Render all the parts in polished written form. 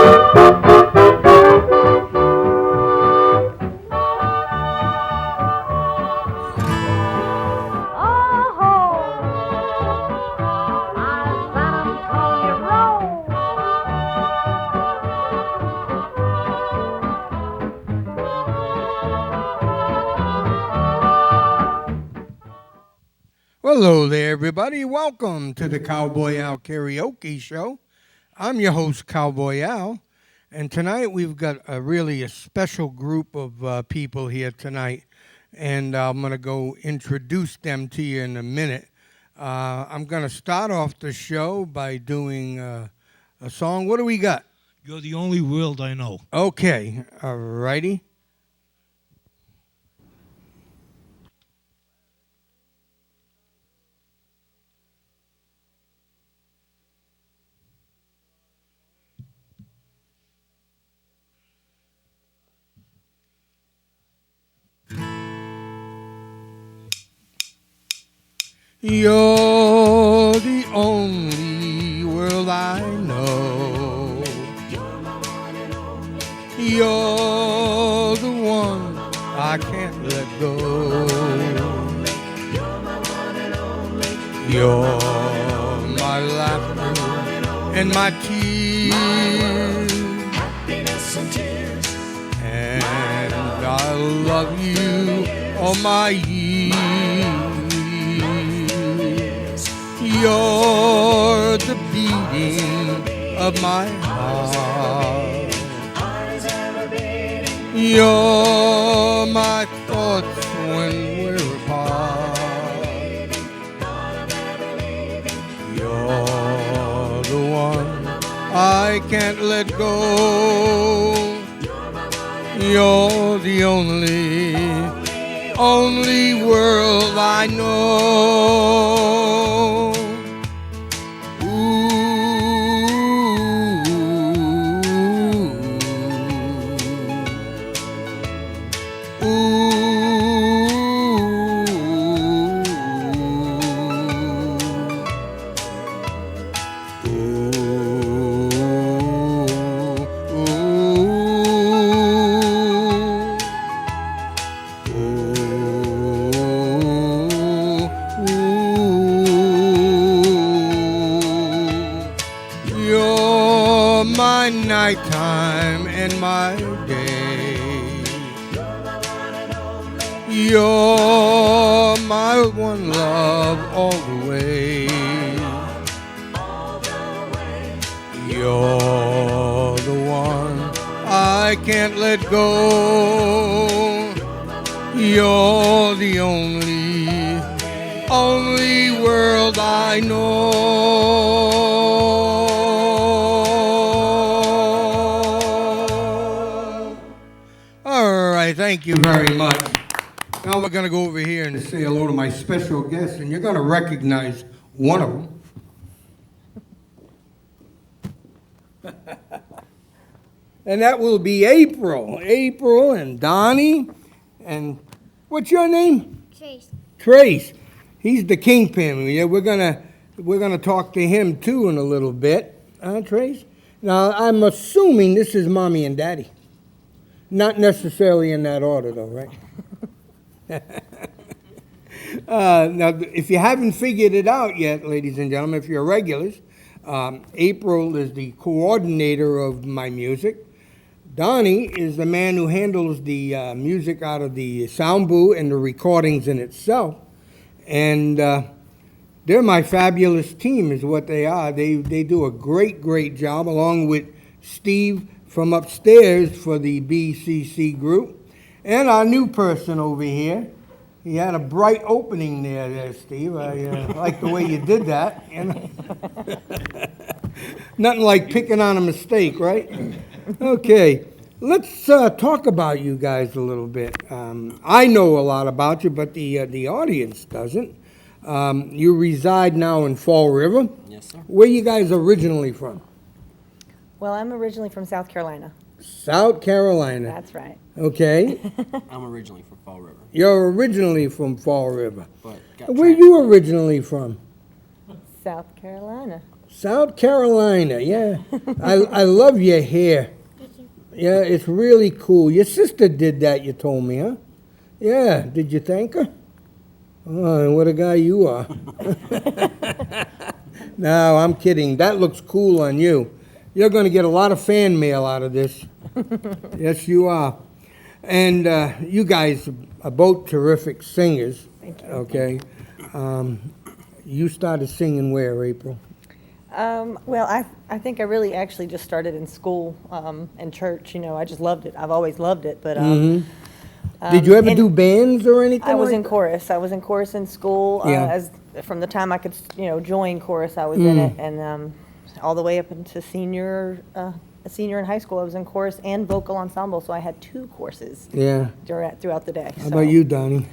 Hello there, everybody. Welcome to the Cowboy Al Karaoke Show. I'm your host, Cowboy Al, and tonight we've got a special group of people here tonight, and I'm going to go introduce them to you in a minute. I'm going to start off the show by doing a song. What do we got? You're the only world I know. Okay, all righty. You're the only world I know. You're the one I can't let go. You're my laughter and my tears. And I love you all my years. You're the beating of my heart. You're my thoughts when we're apart. You're the one I can't let go. You're the only world I know. My nighttime and my day. You're my one love all the way. You're the one I can't let go. You're the only world I know. Thank you very much. Now we're going to go over here and say hello to my special guests, and you're going to recognize one of them. And that will be April. April and Donnie. And what's your name? Trace. Trace. He's the kingpin. Yeah, we're gonna talk to him too in a little bit. Trace? Now I'm assuming this is Mommy and Daddy. Not necessarily in that order, though, right? Now, if you haven't figured it out yet, ladies and gentlemen, if you're regulars, April is the coordinator of my music. Donnie is the man who handles the music out of the sound booth and the recordings in itself. And they're my fabulous team is what they are. They do a great job, along with Steve from upstairs for the BCC group. And our new person over here. He had a bright opening there, Steve. I like the way you did that. You know? Nothing like picking on a mistake, right? Okay, let's talk about you guys a little bit. I know a lot about you, but the audience doesn't. You reside now in Fall River. Yes, sir. Where you guys originally from? Well, I'm originally from South Carolina. South Carolina. That's right. Okay. I'm originally from Fall River. You're originally from Fall River. But Where you originally from? South Carolina. South Carolina, yeah. I love your hair. Yeah, it's really cool. Your sister did that, you told me, huh? Yeah, did you thank her? Oh, and what a guy you are. No, I'm kidding. That looks cool on you. You're going to get a lot of fan mail out of this. Yes, you are. And you guys are both terrific singers. Thank you. Okay. You started singing where, April? Well, I think I really actually just started in school and church. You know, I just loved it. I've always loved it. But Did you ever and do bands or anything? I was like in that? chorus. I was in chorus in school. Yeah. As from the time I could, join chorus, I was in it, and all the way up into senior in high school, I was in chorus and vocal ensemble. So I had 2 courses Yeah. throughout the day. How about you, Donnie?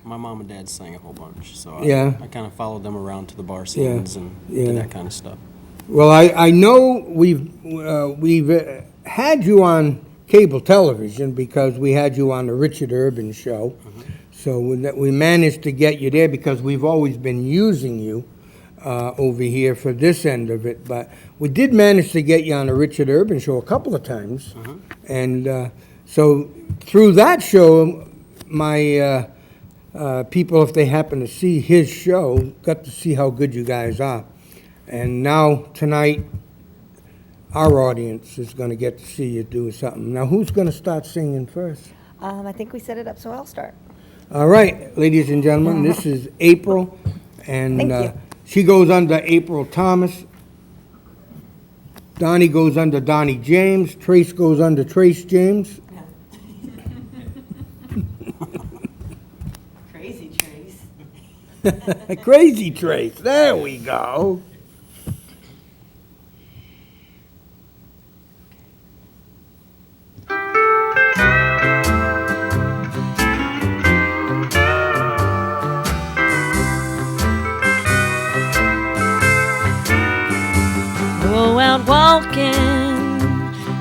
My mom and dad sang a whole bunch, so Yeah. I kind of followed them around to the bar scenes and Yeah. did that kind of stuff. Well, I know we've had you on cable television because we had you on the Richard Urban show. So we managed to get you there because we've always been using you over here for this end of it. But we did manage to get you on the Richard Urban show a couple of times. And so through that show, my people, if they happen to see his show, got to see how good you guys are. And now, tonight, our audience is going to get to see you do something. Now, who's going to start singing first? I think we set it up, so I'll start. All right, ladies and gentlemen, this is April, and Thank you. she goes under April Thomas. Donnie goes under Donnie James. Trace goes under Trace James. Crazy Trace. Crazy Trace. There we go. Go out walking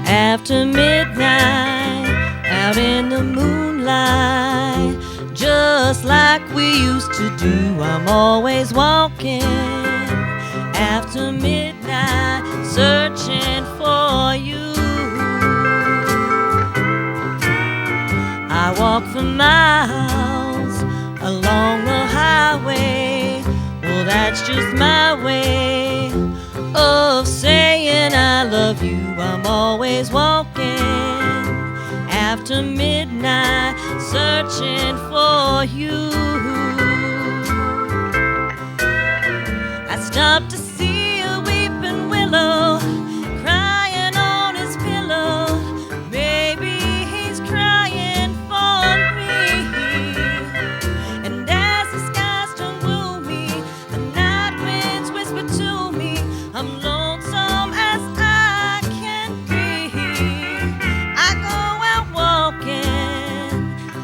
after midnight, out in the moonlight, just like we used to do. I'm always walking after midnight, searching for you. I walk for miles along the highway. Well, that's just my way of saying I love you. I'm always walking after midnight, searching for you. I stopped to see a weeping willow crying on his pillow. Maybe he's crying for me. And as the skies turn gloomy, the night winds whisper to me, I'm lonesome as I can be. I go out walking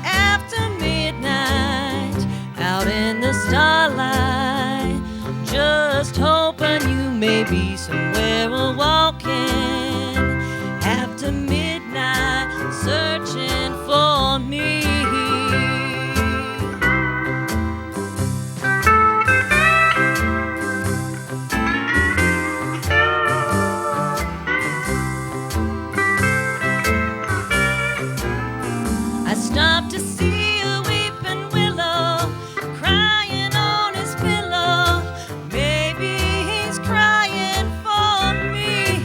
after midnight, out in the starlight, just hoping you may be somewhere walking after midnight, searching for me. I stopped to see a weeping willow crying on his pillow. Maybe he's crying for me.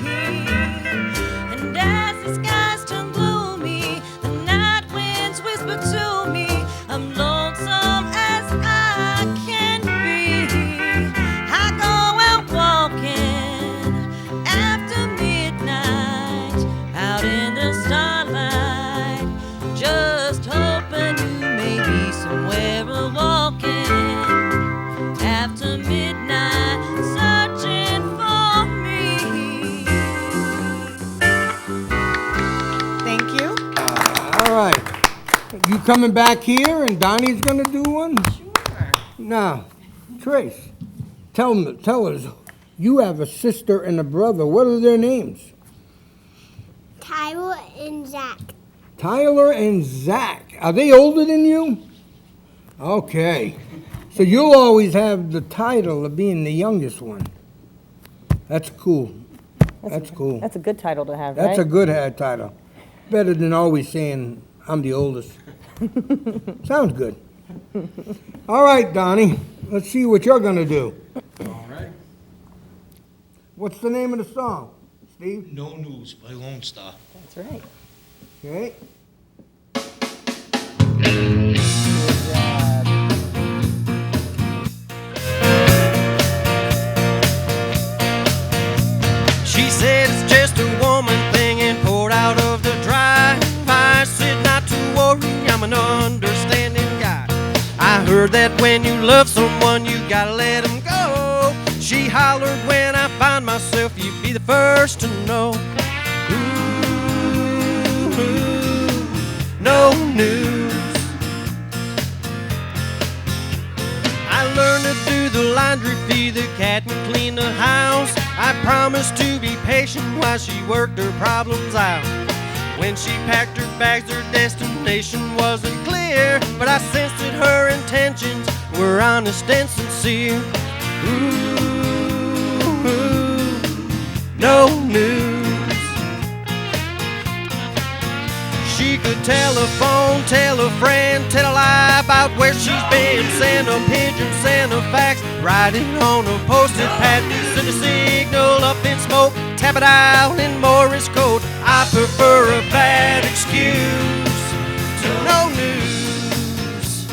And as the skies turn gloomy, the night winds whisper to me, I'm lonesome as I can be. I go out walking after midnight, out in the starlight, just hoping you may be somewhere walking after midnight, searching for me. Thank you. All right. You coming back here, and Donnie's going to do one? Sure. Now, Trace, tell us, you have a sister and a brother. What are their names? Tyler and Zach. Tyler and Zach. Are they older than you? Okay. So you'll always have the title of being the youngest one. That's cool. That's cool. That's a good title to have, That's right? a good title. Better than always saying, I'm the oldest. Sounds good. All right, Donnie, let's see what you're going to do. All right. What's the name of the song, Steve? No News by Lone Star. That's right. Okay. She said it's just a woman thing and poured out of the drive. I said not to worry, I'm an understanding guy. I heard that when you love someone, you gotta let them go. She hollered when I find myself, you'd be the first to know. Ooh, no news. I learned to do the laundry, feed the cat, and clean the house. I promised to be patient while she worked her problems out. When she packed her bags, her destination wasn't clear, but I sensed that her intentions were honest and sincere. Ooh, no news. She could telephone, tell a friend, tell a lie about where she's been. Send a pigeon, send a fax, write it on a post-it pad. Send a signal up in smoke, tap it out in Morse code. I prefer a bad excuse to no news.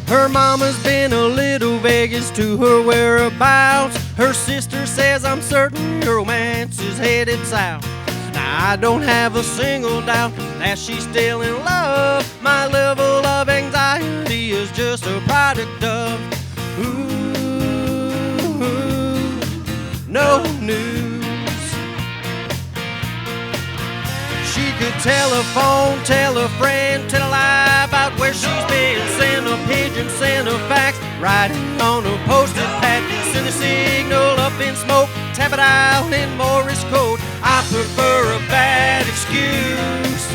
Her mama's been a little vague as to her whereabouts. Her sister says I'm certain romance is headed south. Now I don't have a single doubt that she's still in love. My level of anxiety is just a product of no news. She could telephone, tell a friend, tell a lie about where she's been. Send a pigeon, send a fax, write it on a post-it pad. Send a signal up in smoke, tap it out in Morse code. I prefer a bad excuse.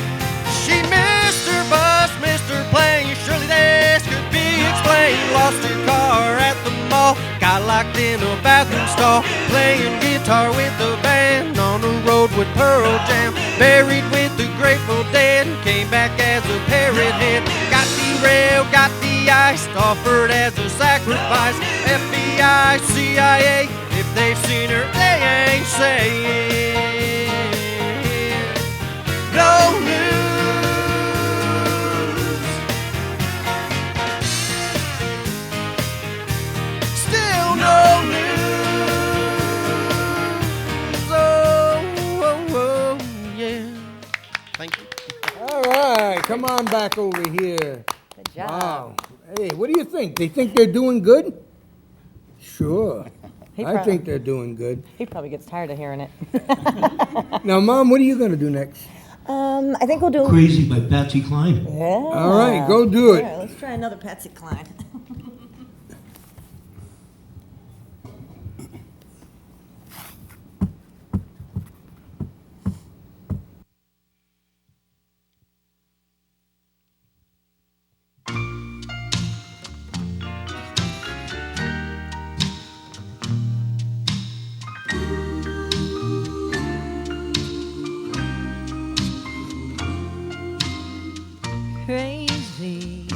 She missed her bus, missed her plane. Surely this could be explained. Lost her car at the mall, got locked in a bathroom stall, playing guitar with the band on the road with Pearl Jam. Buried with the Grateful Dead, came back as a parrot head. Got derailed, got de-iced, offered as a sacrifice. FBI, CIA, if they've seen her, they ain't saying no news. Still no news. Oh, yeah. Thank you. All right, come on back over here. Good job. Wow. Hey, what do you think? They think they're doing good? Sure. He I think they're doing good. He probably gets tired of hearing it. Now, Mom, what are you going to do next? I think we'll do. Crazy by Patsy Cline. Yeah. All right, go do it. All right, let's try another Patsy Cline. Crazy,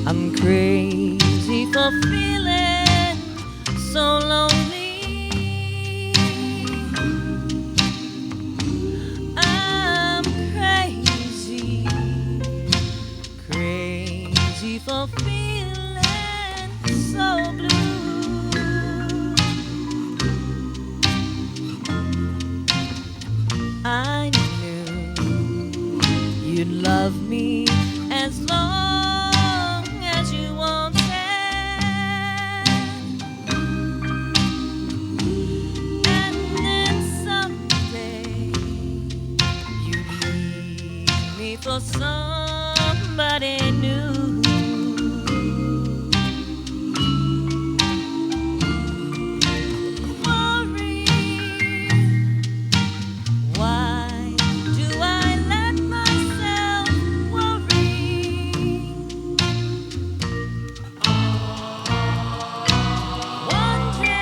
I'm crazy for feeling so lonely. I'm crazy, crazy for feeling so blue. I knew you'd love me as long as you wanted. And then someday you'd leave me for somebody new. Worry, why do I let myself worry? Wondering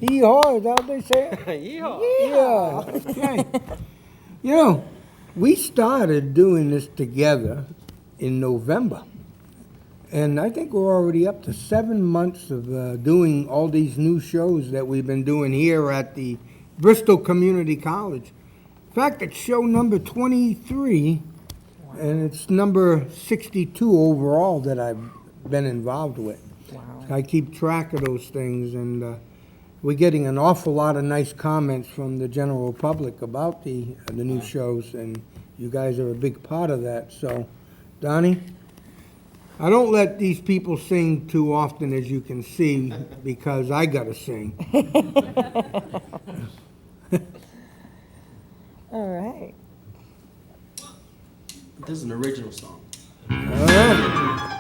Yeehaw, is that what they say? Yeah. Okay. You know, we started doing this together in November. And I think we're already up to 7 months of doing all these new shows that we've been doing here at the Bristol Community College. In fact, it's show number 23, and it's number 62 overall that I've been involved with. Wow. I keep track of those things, and we're getting an awful lot of nice comments from the general public about the new shows, and you guys are a big part of that. So, Donnie, I don't let these people sing too often, as you can see, because I gotta sing. All right. This is an original song. All right.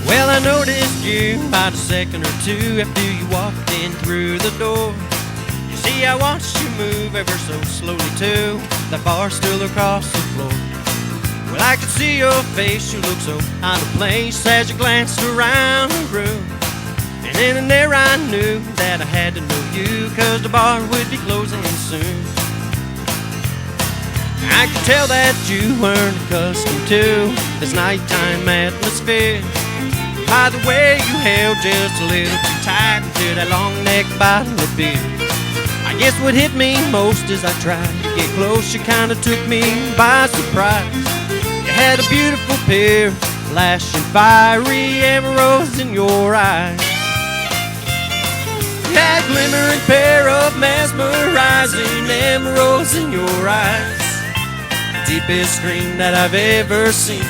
Well, I noticed you about a second or two after you walked in through the door. You see, I watched you move ever so slowly too. That bar still across the floor. Well, I could see your face, you look so out of place as you glanced around the room. And then and there I knew that I had to know you, 'cause the bar would be closing soon. I could tell that you weren't accustomed to this nighttime atmosphere. By the way you held just a little too tight to that long neck bottle of beer. I guess what hit me most as I tried to get close, you kinda took me by surprise. You had a beautiful pair of flashing fiery emeralds in your eyes. You had a glimmering pair of mesmerizing emeralds in your eyes. Deepest screen that I've ever seen,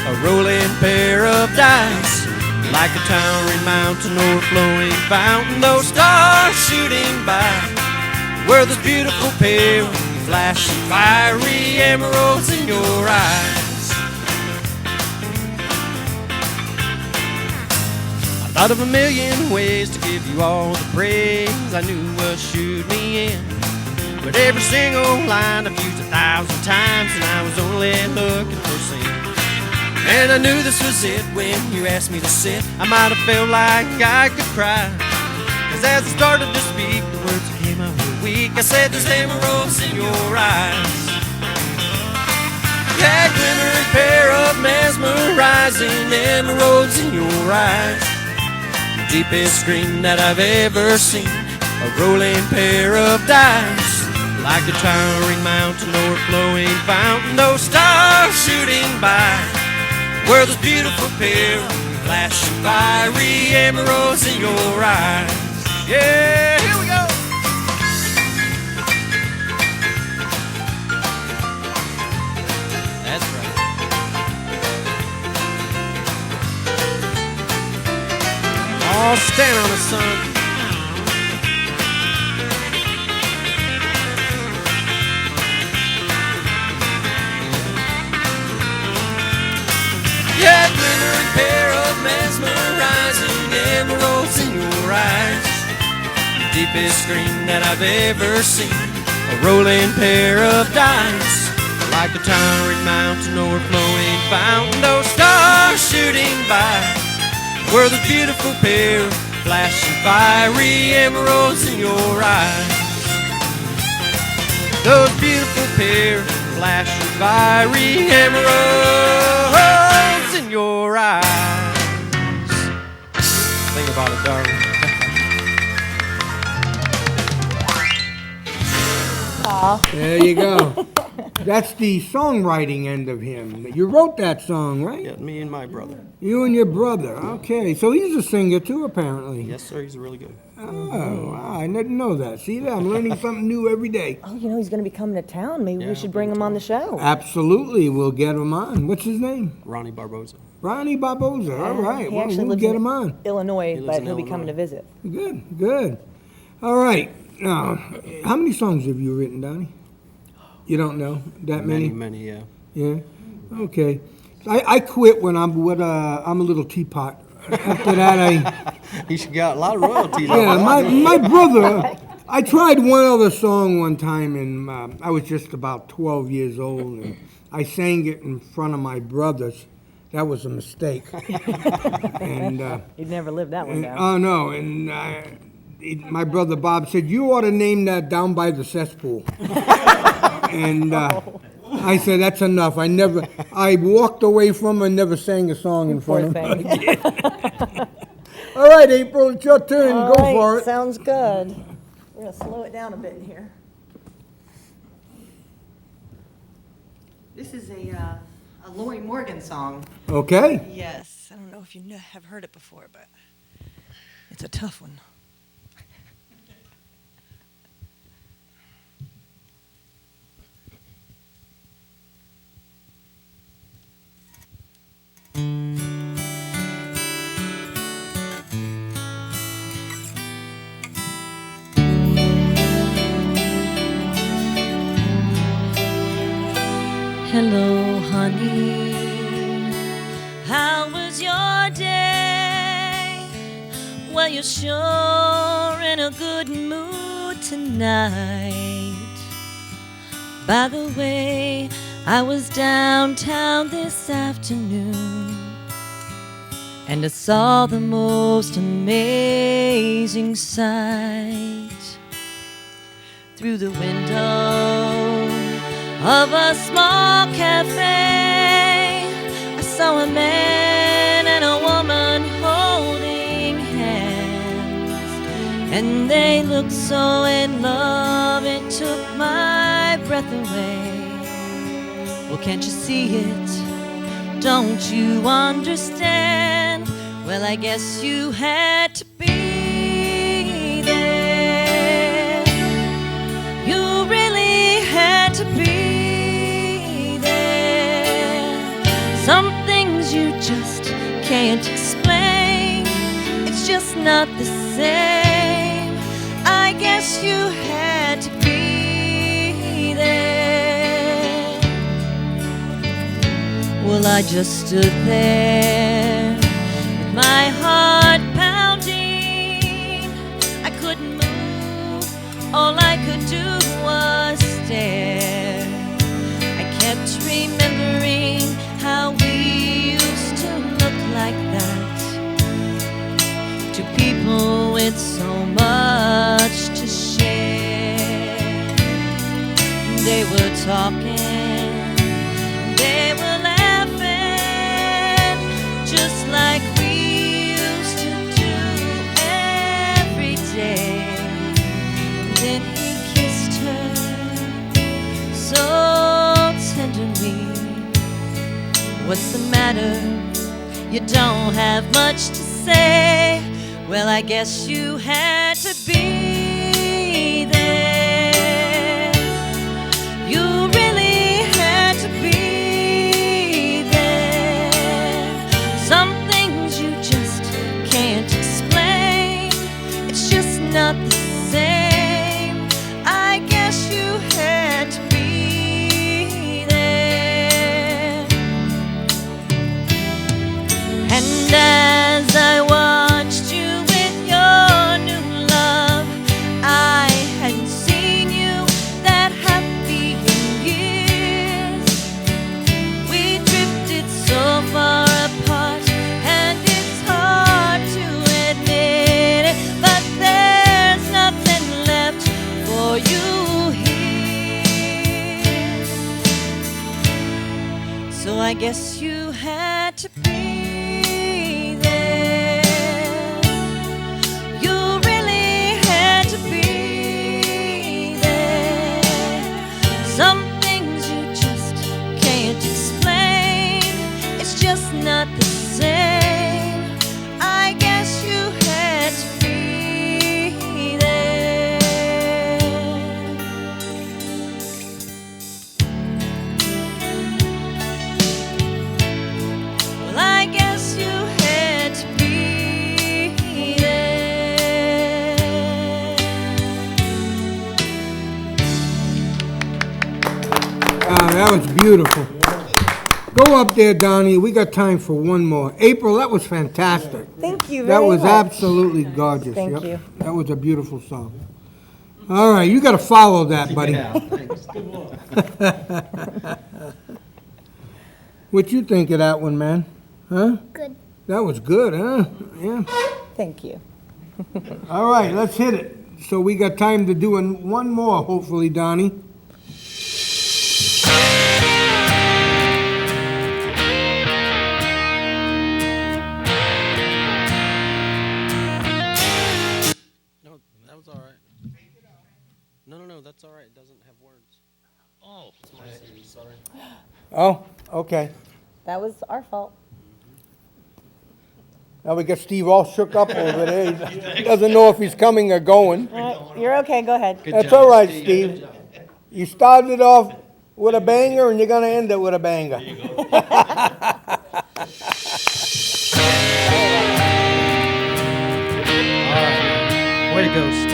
a rolling pair of dice. Like a towering mountain or a flowing fountain, those stars shooting by. Were those beautiful pair of flashing fiery emeralds in your eyes. I thought of a million ways to give you all the praise I knew would shoot me in. But every single line I've used 1,000 times, and I was only looking for sin. And I knew this was it when you asked me to sit. I might have felt like I could cry, 'cause as I started to speak, the words that came out were weak. I said, there's emeralds in your eyes. That glimmering pair of mesmerizing emeralds in your eyes. The deepest screen that I've ever seen, a rolling pair of dice. Like a towering mountain or a flowing fountain, those stars shooting by. Were those beautiful pair of flashing fiery emeralds in your eyes. Yeah, here we go. That's right. Oh, stand on it, son. Yeah, glittering pair of mesmerizing emeralds in your eyes. The deepest screen that I've ever seen, a rolling pair of dice. Like a towering mountain or a flowing fountain, those stars shooting by. Were the beautiful pair of flashing fiery emeralds in your eyes. Those beautiful pair of flashing fiery emeralds in your eyes. Think about it, darling. Aw. There you go. That's the songwriting end of him. You wrote that song, right? Yeah, me and my brother. You and your brother. Okay, so he's a singer too, apparently. Yes, sir. He's really good. Oh, wow, I didn't know that. See that? I'm learning something new every day. Oh, you know he's going to be coming to town. Maybe Yeah, we should bring him on the show. Absolutely, we'll get him on. What's his name? Ronnie Barboza. Ronnie Barboza. All right, He well, actually we'll lives get in him on. Illinois, He lives but in he'll be coming Illinois. to visit. Good, good. All right. Now, how many songs have you written, Donnie? You don't know that many? Many, yeah. Yeah. Okay. I quit when I'm with I'm a little teapot. After that, You should get a lot of royalties. yeah, my brother. I tried one other song one time, and I was just about 12 years old, and I sang it in front of my brothers. That was a mistake. And You'd never live that one down. oh no, and my brother Bob said you ought to name that Down by the Cesspool. And I said that's enough. I walked away from her and never sang a song in Poor front of her thing. again. All right, April, it's your turn. All Go right, for it. sounds good. We're gonna slow it down a bit here. This is a Lori Morgan song. Okay. Yes, I don't know if you have heard it before, but it's a tough one. Hello, honey. How was your day? Well, you're sure in a good mood tonight. By the way, I was downtown this afternoon, and I saw the most amazing sight. Through the window of a small cafe, I saw a man and a woman holding hands, and they looked so in love it took my breath away. Well, can't you see it? Don't you understand? Well, I guess you had to be there. You really had to be there. Some things you just can't explain. It's just not the same. I guess you had to be there. Well, I just stood there with my heart pounding. I couldn't move. All I could do was stare. I kept remembering how we used to look like that to people with so much to share. They were talking, they were laughing, just like we used to do every day. Then he kissed her so tenderly. What's the matter? You don't have much to say. Well, I guess you had to be there. You really had to be there. Some things you just can't explain. It's just not the same. I guess you had to be there. And as I watched you with your new love, I hadn't seen you that happy in years. We drifted so far apart, and it's hard to admit it, but there's nothing left for you here. So I guess you had to be there. You really had to be there. Some things you just can't explain. It's just not the same. I guess you had to be there. Well, I guess you had to be there. That was beautiful. Go up there, Donnie. We got time for one more. April, that was fantastic. Thank you That very was much. absolutely gorgeous. Thank Yep. you. That was a beautiful song. All right, you got to follow that, buddy. What you think of that one, man? Huh? Good. That was good, huh? Yeah. Thank you. All right, let's hit it. So we got time to do one more, hopefully, Donnie. No, that was all right. No, that's all right. It doesn't have words. Oh, Sorry. Oh, okay. That was our fault. Now we got Steve all shook up over there. He doesn't know if he's coming or going. You're okay, go ahead. That's all right, Steve. You started off with a banger, and you're going to end it with a banger. Way to go, Steve.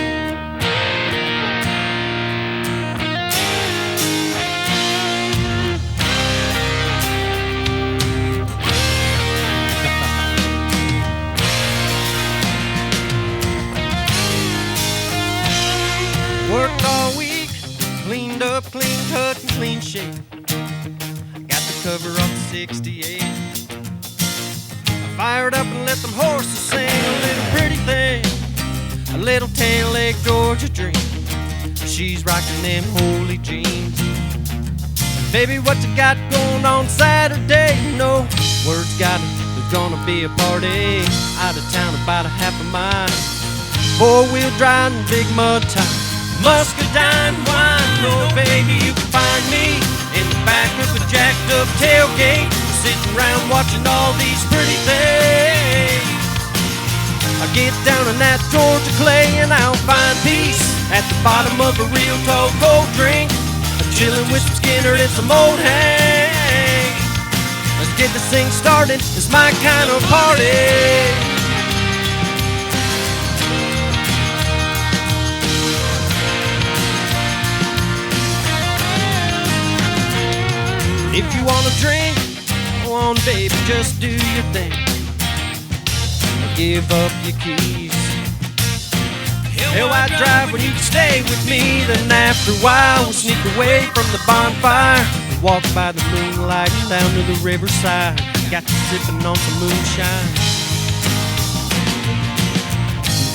Worked all week, cleaned up, clean cut, and clean shape. Got the cover off the 68. I fired up and let them horses sing a little pretty thing, a little 10-leg Georgia dream. She's rocking them holy jeans. Baby, what you got going on Saturday? No words got it, there's gonna be a party out of town about a half a mile. Four-wheel drive and big mud tire, muscadine wine. No, baby, you can find me in the back of a jacked up tailgate, sitting around watching all these pretty things. I get down on that Georgia clay and I'll find peace at the bottom of a real tall cold drink, chilling with some Skinner and some old Hank. Let's get this thing started, it's my kind of party. If you wanna drink, go on, baby, just do your thing. Give up your keys. Hell, why drive when you can stay with me? Then after a while, we'll sneak away from the bonfire and walk by the moonlight down to the riverside. Got you sipping on some moonshine.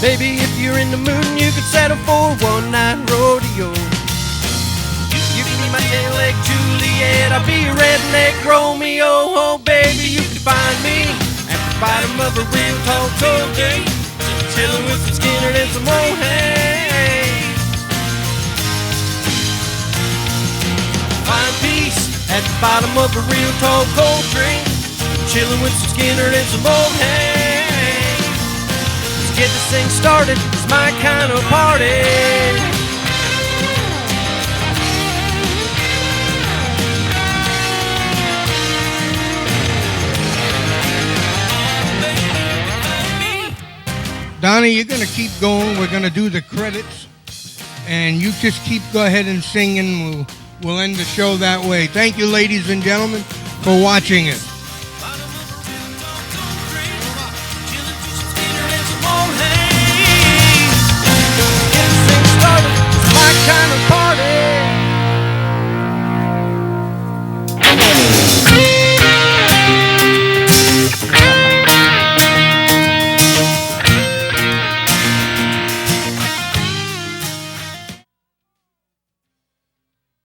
Baby, if you're in the mood, you could settle for a one-night rodeo. You can be my tail-leg Juliet, I'll be your redneck Romeo. Oh, baby, you can find me at the bottom of a real tall toll gate, chilling with some Skinner and some old hay. Find peace at the bottom of a real tall cold drink, chilling with some Skinner and some old hay. Let's get this thing started, it's my kind of party. Donnie, you're going to keep going. We're going to do the credits. And you just go ahead and sing, and we'll end the show that way. Thank you, ladies and gentlemen, for watching it.